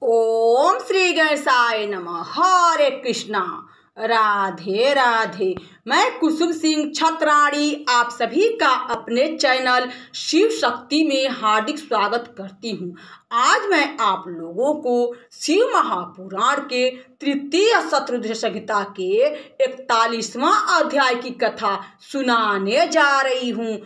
ओम श्री गणेशाय नमः। हरे कृष्णा। राधे राधे। मैं कुसुम सिंह छत्राणी आप सभी का अपने चैनल शिव शक्ति में हार्दिक स्वागत करती हूँ। आज मैं आप लोगों को शिव महापुराण के तृतीय शतरुद्र संहिता के 41वां अध्याय की कथा सुनाने जा रही हूँ।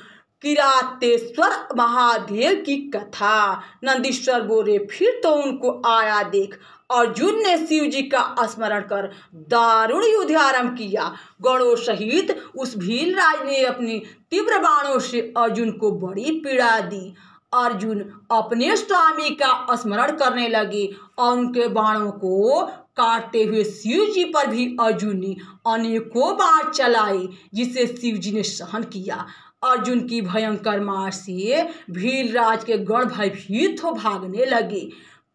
किरातेश्वर महादेव की कथा। नंदीश्वर बोले, फिर तो उनको आया देख। अर्जुन ने शिव जी का स्मरण कर दारुण युद्ध आरंभ किया। गणों सहित उस भीलराज ने अपनी तीव्र बाणों से अर्जुन को बड़ी पीड़ा दी। अर्जुन अपने स्वामी का स्मरण करने लगे और उनके बाणों को काटते हुए शिव जी पर भी अर्जुन ने अनेकों बाण चलाए, जिसे शिव जी ने सहन किया। अर्जुन की भयंकर मार से भीलराज के गण भयभीत हो भागने लगे।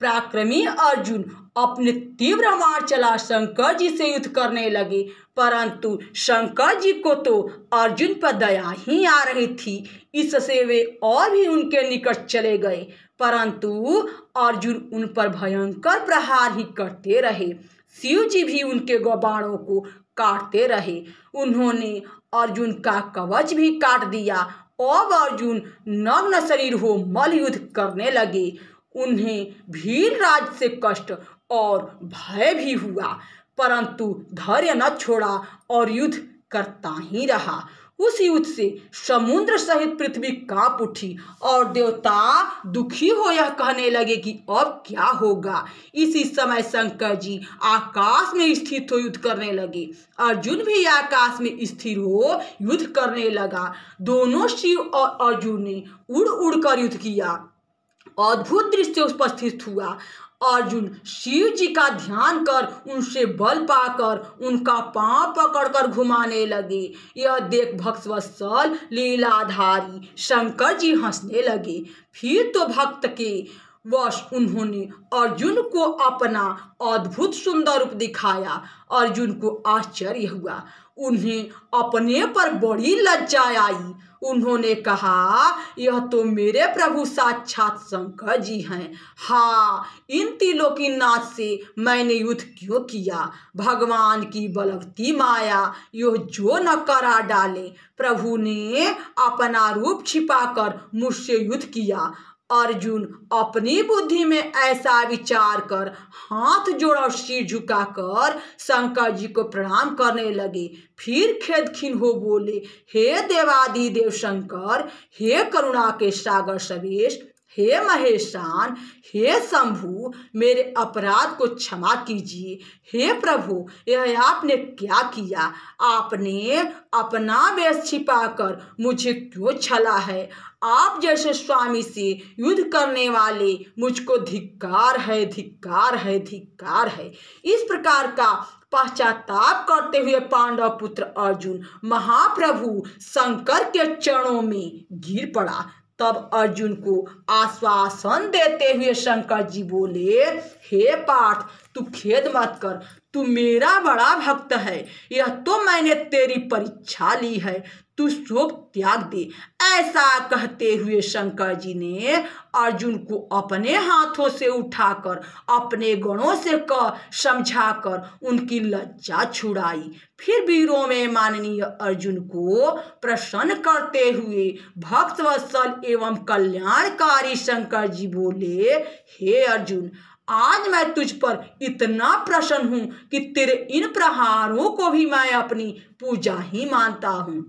पराक्रमी अर्जुन अपने तीव्र मार चला शंकर जी से युद्ध करने लगे, परंतु शंकर जी को तो अर्जुन पर दया ही आ रही थी। इससे वे और भी उनके निकट चले गए, परंतु अर्जुन उन पर भयंकर प्रहार ही करते रहे। शिव जी भी उनके बाणों को काटते रहे। उन्होंने अर्जुन का कवच भी काट दिया। अब अर्जुन नग्न शरीर हो मल्ल युद्ध करने लगे। उन्हें भीलराज से कष्ट और भय भी हुआ, परंतु धैर्य न छोड़ा और युद्ध करता ही रहा। उस युद्ध से समुद्र सहित पृथ्वी कांप उठी और देवता दुखी हो यह कहने लगे कि अब क्या होगा। इसी समय शंकर जी आकाश में स्थित हो युद्ध करने लगे। अर्जुन भी आकाश में स्थिर हो युद्ध करने लगा। दोनों शिव और अर्जुन ने उड़ उड़ कर युद्ध किया। अद्भुत दृश्य उपस्थित हुआ। अर्जुन शिव जी का ध्यान कर उनसे बल पाकर उनका पांव पकड़कर घुमाने लगे। यह देख भक्तवत्सल लीलाधारी शंकर जी हंसने लगे। फिर तो भक्त के वश उन्होंने अर्जुन को अपना अद्भुत सुंदर रूप दिखाया। अर्जुन को आश्चर्य हुआ। उन्हें अपने पर बड़ी लज्जा आई। उन्होंने कहा, यह तो मेरे प्रभु साक्षात शंकर जी हैं। हाँ, इन त्रिलोकीनाथ से मैंने युद्ध क्यों किया। भगवान की बलवती माया यो जो न करा डाले। प्रभु ने अपना रूप छिपाकर मुझसे युद्ध किया। अर्जुन अपनी बुद्धि में ऐसा विचार कर हाथ जोड़ा सिर झुकाकर शंकर जी को प्रणाम करने लगे। फिर खेद खीन हो बोले, हे देवाधिदेव शंकर, हे करुणा के सागर सवेश, हे महेशान, हे शंभु, मेरे अपराध को क्षमा कीजिए। हे प्रभु, यह आपने क्या किया। आपने अपना वेश छिपाकर मुझे क्यों छला है। आप जैसे स्वामी से युद्ध करने वाले मुझको धिक्कार है, धिक्कार है, धिक्कार है। इस प्रकार का पश्चाताप करते हुए पांडव पुत्र अर्जुन महाप्रभु शंकर के चरणों में गिर पड़ा। तब अर्जुन को आश्वासन देते हुए शंकर जी बोले, हे पार्थ, तू खेद मत कर। तू मेरा बड़ा भक्त है। यह तो मैंने तेरी परीक्षा ली है। तू शोक त्याग दे। ऐसा कहते हुए शंकर जी ने अर्जुन को अपने हाथों से उठाकर अपने गणों से समझाकर उनकी लज्जा छुड़ाई। फिर वीरों में माननीय अर्जुन को प्रसन्न करते हुए भक्तवत्सल एवं कल्याणकारी शंकर जी बोले, हे अर्जुन, आज मैं तुझ पर इतना प्रसन्न हूँ कि तेरे इन प्रहारों को भी मैं अपनी पूजा ही मानता हूँ,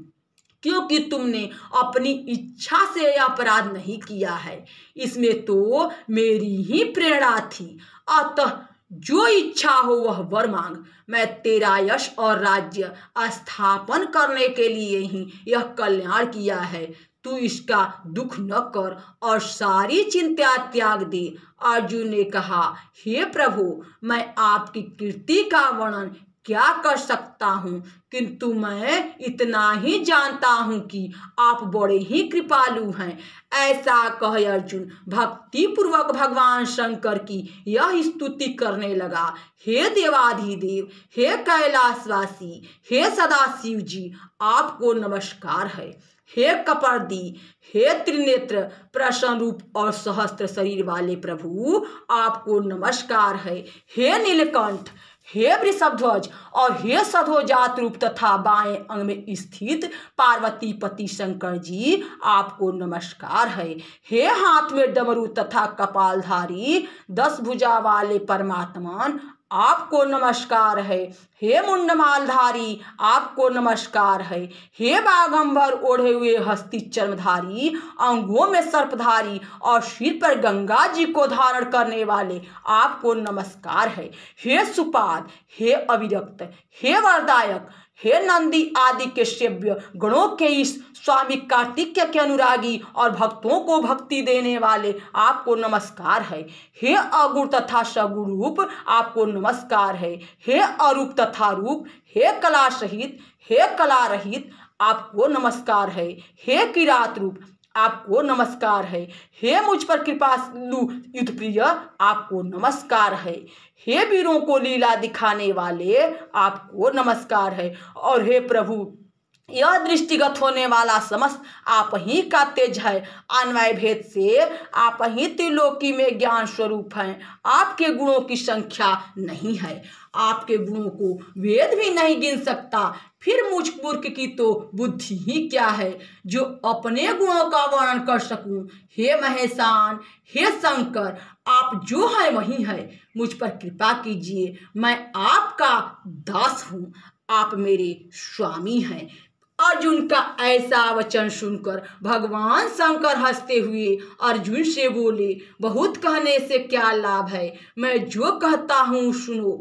क्योंकि तुमने अपनी इच्छा से अपराध नहीं किया है। इसमें तो मेरी ही प्रेरणा थी। अतः जो इच्छा हो वह वर मांग। मैं तेरा यश और राज्य स्थापन करने के लिए ही यह कल्याण किया है। तू इसका दुख न कर और सारी चिंता त्याग दे। अर्जुन ने कहा, हे प्रभु, मैं आपकी कीर्ति का वर्णन क्या कर सकता हूँ, किंतु मैं इतना ही जानता हूँ कि आप बड़े ही कृपालु हैं। ऐसा कह अर्जुन भक्ति पूर्वक भगवान शंकर की यह स्तुति करने लगा। हे देवाधिदेव, हे कैलाशवासी, हे सदाशिव जी, आपको नमस्कार है। हे कपर्दी, हे त्रिनेत्र, प्रसन्न रूप और सहस्त्र शरीर वाले प्रभु, आपको नमस्कार है। हे नीलकंठ, हे वृषभध्वज और हे सधोजात रूप तथा बाएं अंग में स्थित पार्वती पति शंकर जी, आपको नमस्कार है। हे हाथ में डमरू तथा कपालधारी 10 भुजा वाले परमात्मन, आपको नमस्कार है। हे मुंडमालधारी, आपको नमस्कार है। हे बाघंबर ओढ़े हुए हस्ती चर्मधारी, अंगों में सर्पधारी और सिर पर गंगा जी को धारण करने वाले, आपको नमस्कार है। हे सुपाद, हे अविरक्त, हे वरदायक, हे नंदी आदि के सेव्य गणों के इस स्वामी कार्तिकेय के अनुरागी और भक्तों को भक्ति देने वाले, आपको नमस्कार है। हे अगुण तथा सगुण रूप, आपको नमस्कार है। हे अरूप तथा रूप, हे कला सहित, हे कला रहित, आपको नमस्कार है। हे किरात रूप, आपको नमस्कार है। हे मुझ पर कृपालु युद्ध प्रिय, आपको नमस्कार है। हे वीरों को लीला दिखाने वाले, आपको नमस्कार है। और हे प्रभु, यह दृष्टिगत होने वाला समस्त आप ही का तेज है। अन्वय भेद से आप ही त्रिलोकी में ज्ञान स्वरूप हैं। आपके गुणों की संख्या नहीं है, आपके गुणों को वेद भी नहीं गिन सकता। फिर मुझ मूर्ख की तो बुद्धि ही क्या है जो अपने गुणों का वर्णन कर सकूं। हे महेशान, हे शंकर, आप जो है वही है। मुझ पर कृपा कीजिए, मैं आपका दास हूँ, आप मेरे स्वामी हैं। अर्जुन का ऐसा वचन सुनकर भगवान शंकर हंसते हुए अर्जुन से बोले, बहुत कहने से क्या लाभ है, मैं जो कहता हूँ सुनो।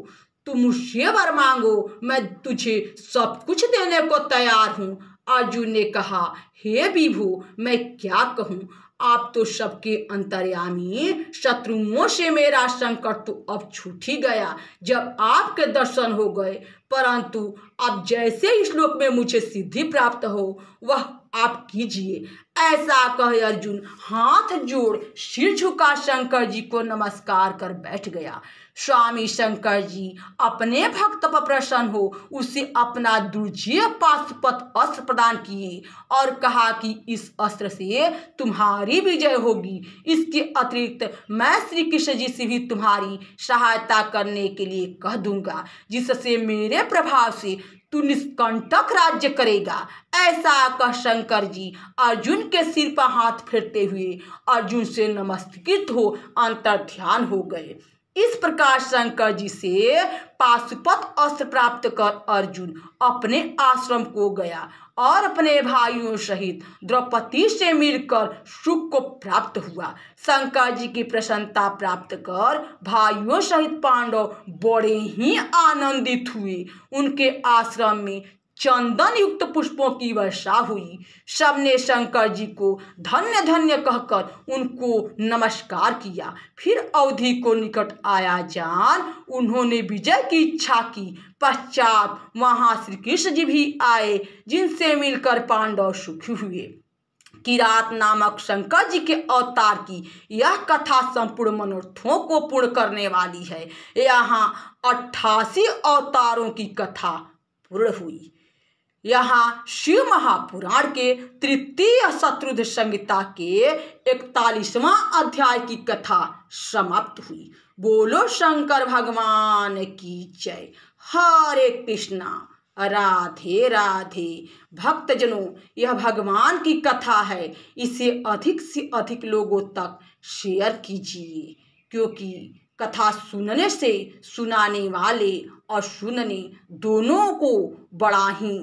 तुम मुझसे वर मांगो, मैं तुझे सब कुछ देने को तैयार हूँ। अर्जुन ने कहा, हे विभु, मैं क्या कहूँ, आप तो सबके अंतर्यामी, शत्रुओं से मेरा संकट तो अब छूट ही गया जब आपके दर्शन हो गए। परंतु अब जैसे इस श्लोक में मुझे सिद्धि प्राप्त हो वह आप कीजिए। ऐसा कह अर्जुन हाथ जोड़ सिर झुका शंकर जी को नमस्कार कर बैठ गया। स्वामी शंकर जी अपने भक्त पर प्रसन्न हो उसे अपना दुर्जेय पाशुपत अस्त्र प्रदान किए और कहा कि इस अस्त्र से तुम्हारी विजय होगी। इसके अतिरिक्त मैं श्री कृष्ण जी से भी तुम्हारी सहायता करने के लिए कह दूंगा, जिससे मेरे प्रभाव से तू निष्कंटक राज्य करेगा। ऐसा कह शंकर जी अर्जुन के सिर पर हाथ फेरते हुए अर्जुन से नमस्कृत हो अंतर ध्यान हो गए। इस प्रकार शंकर जी से पाशुपत अस्त्र प्राप्त कर अर्जुन अपने आश्रम को गया और अपने भाइयों सहित द्रौपदी से मिलकर सुख को प्राप्त हुआ। शंकर जी की प्रसन्नता प्राप्त कर भाइयों सहित पांडव बड़े ही आनंदित हुए। उनके आश्रम में चंदन युक्त पुष्पों की वर्षा हुई। सबने शंकर जी को धन्य धन्य कहकर उनको नमस्कार किया। फिर अवधि को निकट आया जान उन्होंने विजय की इच्छा की। पश्चात वहां श्री कृष्ण जी भी आए, जिनसे मिलकर पांडव सुखी हुए। किरात नामक शंकर जी के अवतार की यह कथा संपूर्ण मनोरथों को पूर्ण करने वाली है। यहाँ 88 अवतारों की कथा पूर्ण हुई। यहाँ शिव महापुराण के तृतीय शत्रुघ्न संहिता के 41वां अध्याय की कथा समाप्त हुई। बोलो शंकर भगवान की जय। हरे कृष्णा, राधे राधे। भक्तजनों, यह भगवान की कथा है, इसे अधिक से अधिक लोगों तक शेयर कीजिए, क्योंकि कथा सुनने से सुनाने वाले और सुनने दोनों को बड़ा ही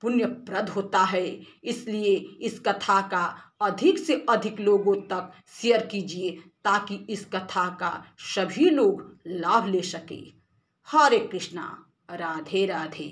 पुण्यप्रद होता है। इसलिए इस कथा का अधिक से अधिक लोगों तक शेयर कीजिए ताकि इस कथा का सभी लोग लाभ ले सके। हरे कृष्णा, राधे राधे।